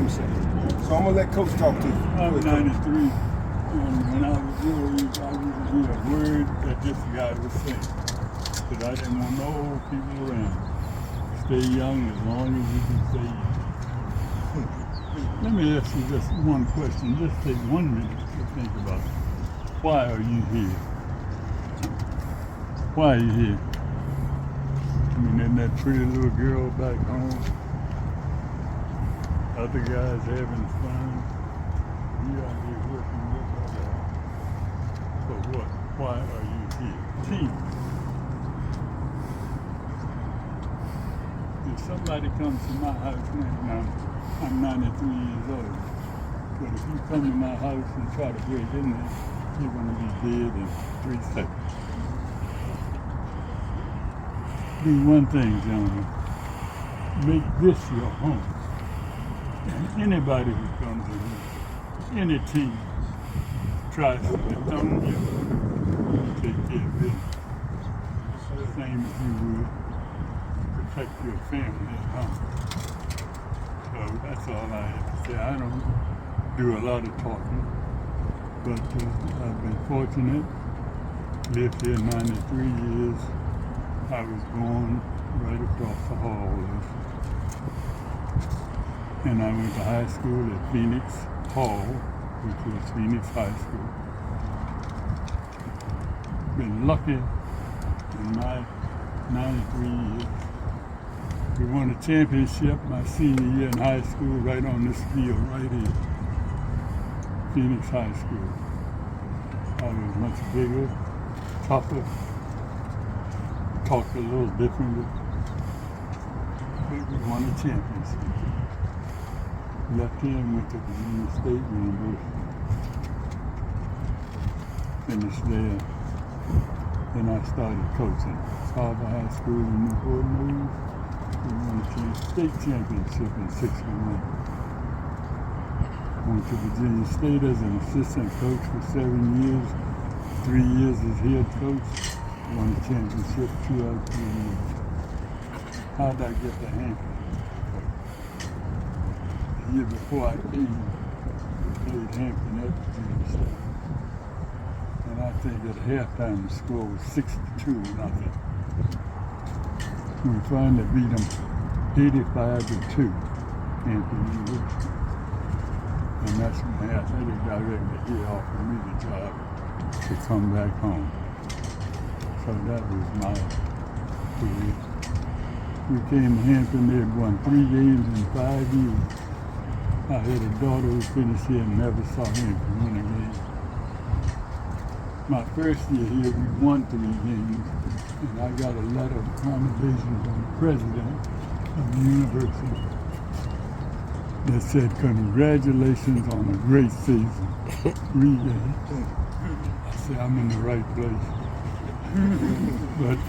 himself. So I'm gonna let Coach talk to you. I'm 93, and when I was your age, I wouldn't hear a word that this guy was saying, because I didn't want no old people around. Stay young as long as you can stay young. Let me ask you just one question. Just take 1 minute to think about it. Why are you here? Why are you here? I mean, isn't that pretty little girl back home? Other guys having fun. You out here working with others. For what? Why are you here? Team. If somebody comes to my house now, I'm 93 years old. But if you come to my house and try to break in there, you're going to be dead in 3 seconds. Do one thing, gentlemen. Make this your home. And anybody who comes in here, any team, tries to dethrone you, take care of business. The same as you would protect your family at home. So that's all I have to say. I don't do a lot of talking, but I've been fortunate. Lived here 93 years. I was born right across the hall. And I went to high school at Phoenix Hall, which was Phoenix High School. Been lucky in my 93 years. We won a championship my senior year in high school right on this field right here, Phoenix High School. I was much bigger, tougher, talked a little differently, but we won a championship. Left here and went to Virginia State University. Finished there. Then I started coaching. Harvard High School in Newport News. We won a state championship in 61. Went to Virginia State as an assistant coach for 7 years. 3 years as head coach. Won the championship 2 out of 3 years. How'd I get to Hampton? The year before I came, we played Hampton at Virginia State. And I think at halftime the score was 62-0. We finally beat them 85-2, Hampton University. And that's when the athletic director here offered me the job to come back home. So that was my career. We came to Hampton, they had won 3 games in 5 years. I had a daughter who finished here and never saw Hampton win a game. My first year here, we won 3 games, and I got a letter of commendation from the president of the university that said, "Congratulations on a great season." 3 games. I said, I'm in the right place. But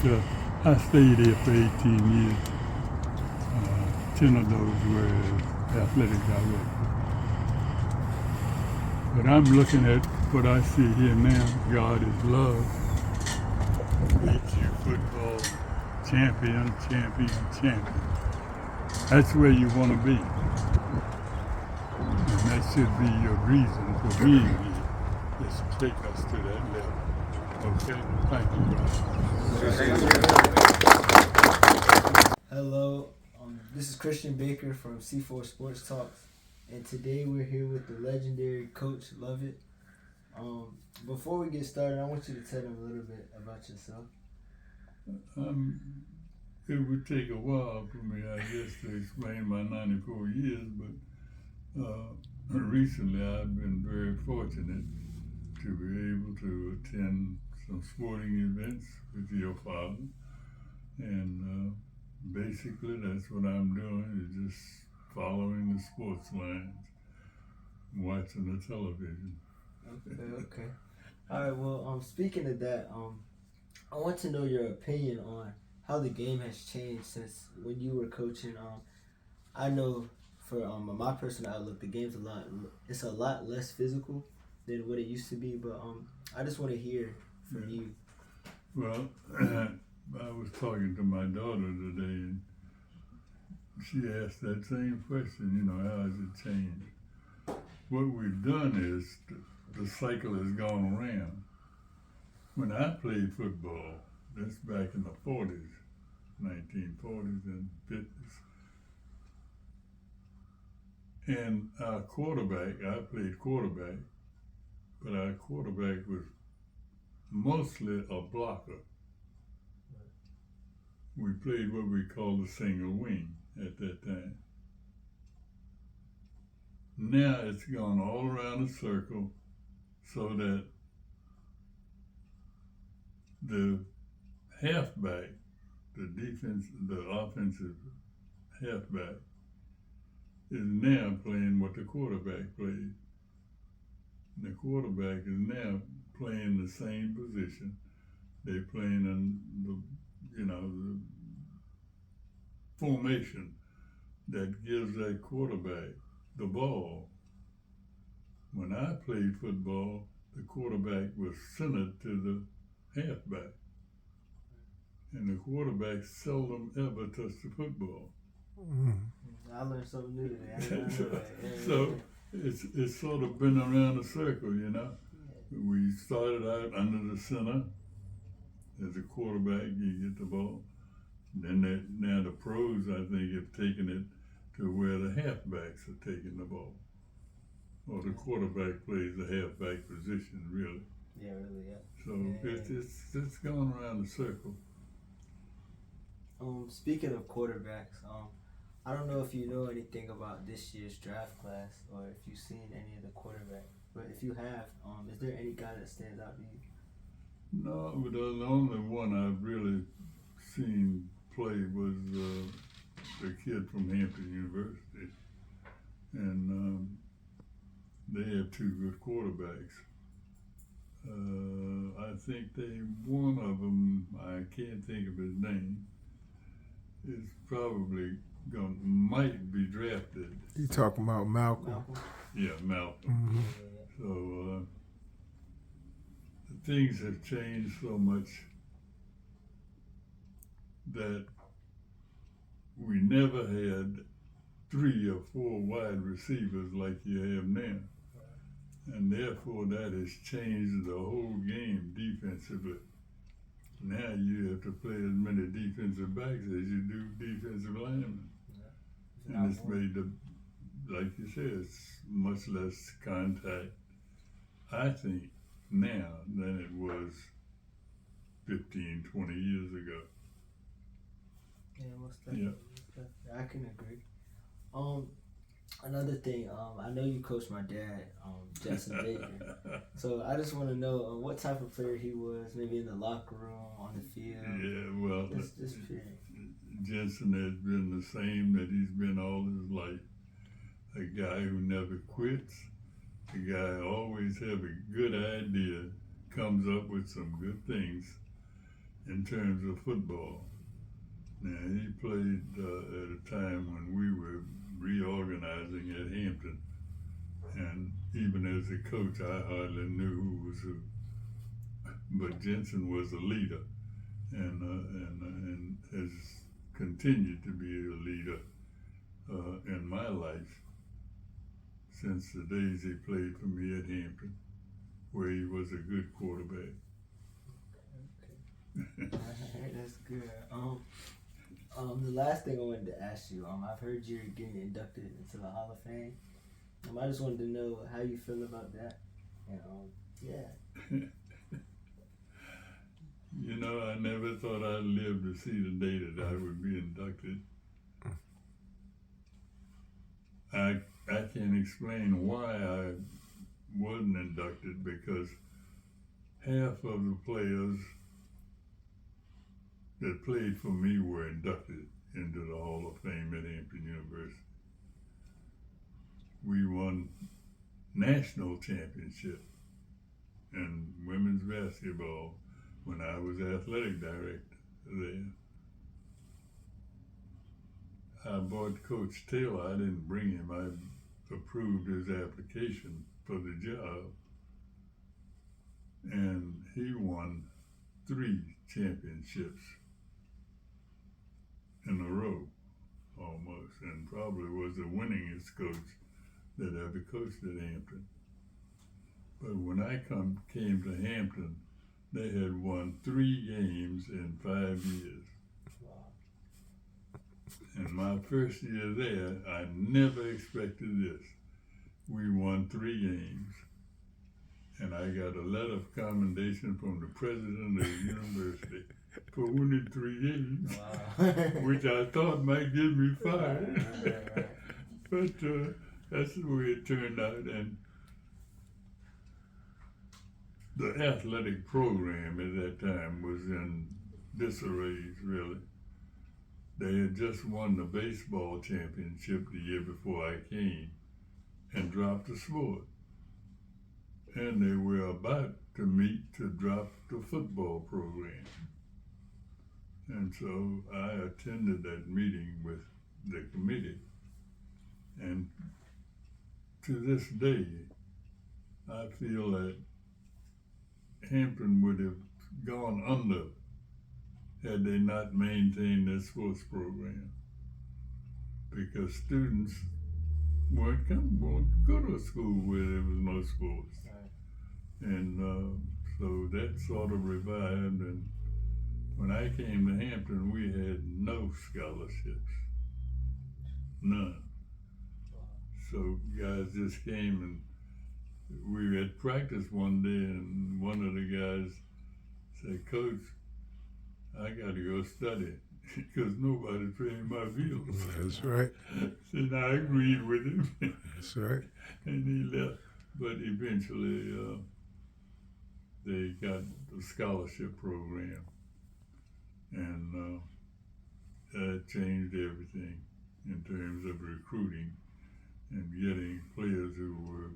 I stayed here for 18 years. 10 of those were as athletic director. But I'm looking at what I see here now. God is love. HU football, champion, champion, champion. That's where you want to be. And that should be your reason for being here, is to take us to that level. Okay? Thank you, guys. Hello, this is Christian Baker from C4 Sports Talks, and today we're here with the legendary Coach Lovett. Before we get started, I want you to tell them a little bit about yourself. It would take a while for me, I guess, to explain my 94 years, but recently I've been very fortunate to be able to attend some sporting events with your father, and basically that's what I'm doing, is just following the sports lines, watching the television. Okay. All right, well, speaking of that, I want to know your opinion on how the game has changed since when you were coaching. I know for my personal outlook, the game's it's a lot less physical than what it used to be, but I just want to hear from you. Well, I was talking to my daughter today, and she asked that same question, how has it changed? what we've done is the cycle has gone around. When I played football, that's back in the 40s, 1940s and 50s. And our quarterback, I played quarterback, but our quarterback was mostly a blocker. We played what we called a single wing at that time. Now it's gone all around the circle so that the halfback, the offensive halfback, is now playing what the quarterback played. The quarterback is now playing the same position. They're playing in the formation that gives that quarterback the ball. When I played football, the quarterback was centered to the halfback. And the quarterback seldom ever touched the football. I learned something new today. I didn't know that. So it's sort of been around the circle, you know. We started out under the center as a quarterback, you get the ball. Then now the pros, I think, have taken it to where the halfbacks are taking the ball. Or the quarterback plays the halfback position, really. Yeah, really, yeah. So it's gone around the circle. Speaking of quarterbacks, I don't know if you know anything about this year's draft class or if you've seen any of the quarterbacks. But if you have, is there any guy that stands out to you? No, but the only one I've really seen play was the kid from Hampton University. And they have two good quarterbacks. I think one of them, I can't think of his name, is probably might be drafted. You talking about Malcolm? Yeah, Malcolm. So things have changed so much that we never had 3 or 4 wide receivers like you have now. And therefore that has changed the whole game defensively. Now you have to play as many defensive backs as you do defensive linemen. And it's made like you said, it's much less contact, I think, now than it was 15, 20 years ago. Yeah, most definitely. Yeah. I can agree. Another thing, I know you coached my dad, Justin Baker. So I just want to know what type of player he was, maybe in the locker room, on the field. Yeah, well, Just Jensen has been the same that he's been all his life. A guy who never quits. A guy who always have a good idea, comes up with some good things in terms of football. Now, he played at a time when we were reorganizing at Hampton. And even as a coach, I hardly knew who was who. But Jensen was a leader and has continued to be a leader in my life since the days he played for me at Hampton, where he was a good quarterback. Okay. Alright, that's good. The last thing I wanted to ask you, I've heard you're getting inducted into the Hall of Fame. I just wanted to know how you feel about that. And, yeah. You know, I never thought I'd live to see the day that I would be inducted. I can't explain why I wasn't inducted, because half of the players that played for me were inducted into the Hall of Fame at Hampton University. We won national championship in women's basketball when I was athletic director there. I bought Coach Taylor. I didn't bring him. I approved his application for the job. And he won 3 championships in a row, almost, and probably was the winningest coach that ever coached at Hampton. But when I came to Hampton, they had won 3 games in 5 years. In my first year there, I never expected this. We won 3 games. And I got a letter of commendation from the president of the university for winning 3 games, which I thought might get me fired. But that's the way it turned out. And the athletic program at that time was in disarray, really. They had just won the baseball championship the year before I came and dropped the sport. And they were about to meet to drop the football program. And so I attended that meeting with the committee. And to this day, I feel that Hampton would have gone under had they not maintained their sports program, because students weren't go to a school where there was no sports. And so that sort of revived, and when I came to Hampton, we had no scholarships, none. So guys just came, and we were at practice one day, and one of the guys said, "Coach, I got to go study because nobody's paying my bills." That's right. And I agreed with him. That's right. And he left. But eventually, they got the scholarship program, and that changed everything in terms of recruiting and getting players who were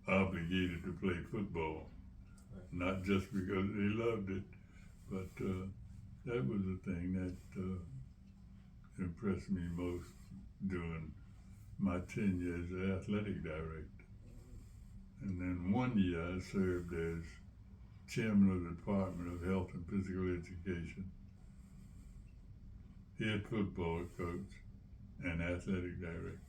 obligated to play football, not just because they loved it, but that was the thing that impressed me most during my tenure as the athletic director. And then one year I served as chairman of the Department of Health and Physical Education, head football coach, and athletic director.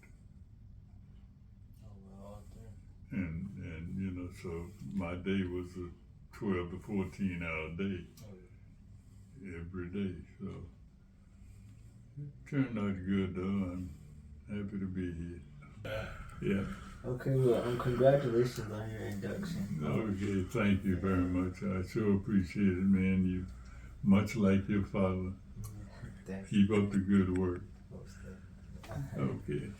And you know, so my day was a 12 to 14 hour day every day. So it turned out good though. I'm happy to be here. Yeah. Okay, well, congratulations on your induction. Okay, thank you very much. I sure appreciate it, man. You, much like your father, keep up the good work. Okay.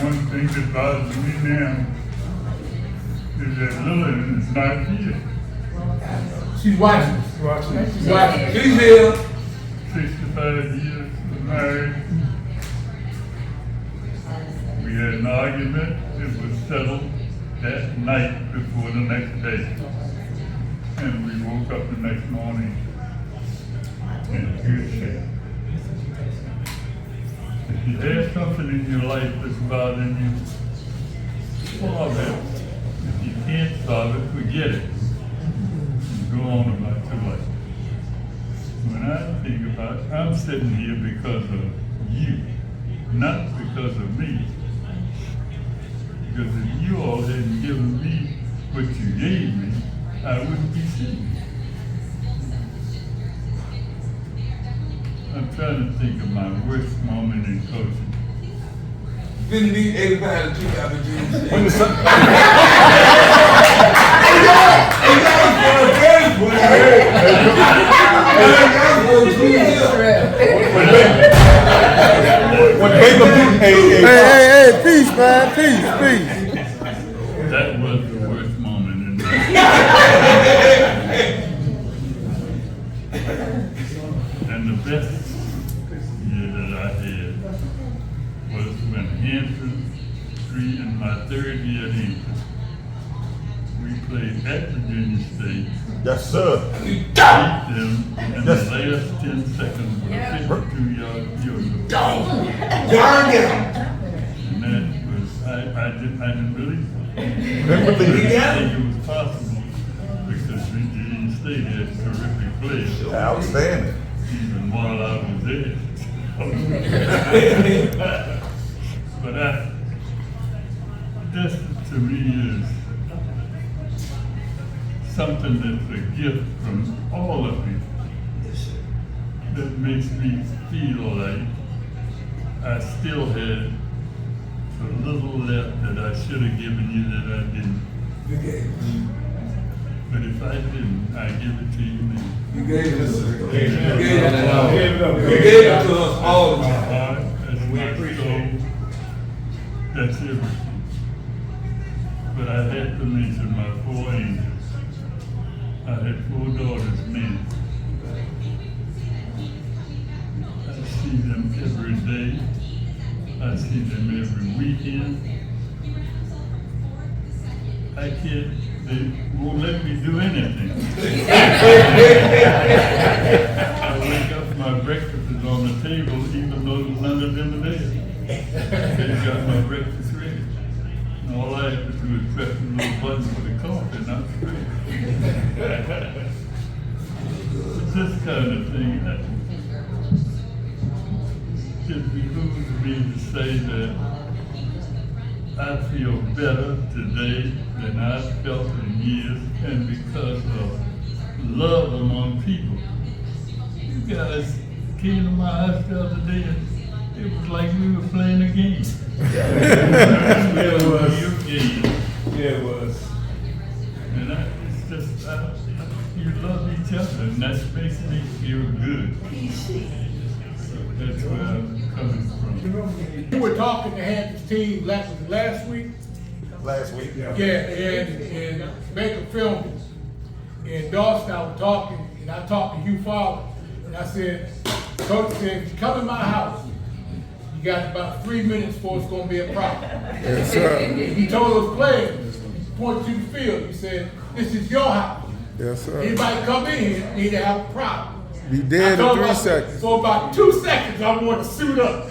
One thing that bothers me now is that Lovett is not here. She's watching. She's watching. She's here. 65 years of married. We had an argument. It was settled that night before the next day. And we woke up the next morning in good shape. If you have something in your life that's bothering you, solve it. If you can't solve it, forget it. And go on about your life. When I think about it, I'm sitting here because of you, not because of me. Because if you all hadn't given me what you gave me, I wouldn't be sitting here. I'm trying to think of my worst moment in coaching. Didn't need 85 to 2000 When the sun, hey, peace, man, peace. That was the worst moment in my And the best year that I had was when Hampton, in my 3rd year at Hampton, we played at Virginia State. Yes, sir. Beat them in the last 10 seconds with a 52-yard field goal. And that was, I didn't really think it was possible because Virginia State had terrific players. Outstanding. Even while I was there. But this to me is something that's a gift from all of you that makes me feel like I still had a little left that I should have given you that I didn't. You gave us. But if I didn't, I give it to you now. You gave us. You gave it to us all the My time. heart, that's my soul, that's everything. But I had to mention my 4 angels. I had 4 daughters, men. I see them every day. I see them every weekend. I can't, they won't let me do anything. I wake up, my breakfast is on the table, even though none of them are there. They got my breakfast ready. And all I have to do is press the little button for the coffee, and I'm ready. It's this kind of thing. It behooves me to say that I feel better today than I've felt in years, and because of love among people. You guys came to my house the other day, and it was like we were playing a game. Yeah, it was. Your game. Yeah, it was. And it's just, you love each other, and that makes me feel good. So that's where I'm coming from. We were talking to Hampton's team last week. Last week, yeah. Yeah, and Baker filmed it. And Dawson, I was talking, and I talked to Hugh Fowler, and I said, Coach said, if you come in my house, you got about 3 minutes before it's gonna be a problem. Yes, sir. He told those players, he pointed to the field, he said, this is your house. Yes, sir. Anybody come in here, need to have a problem. Be dead I in told 3 him, seconds. For about 2 seconds, I want to suit up.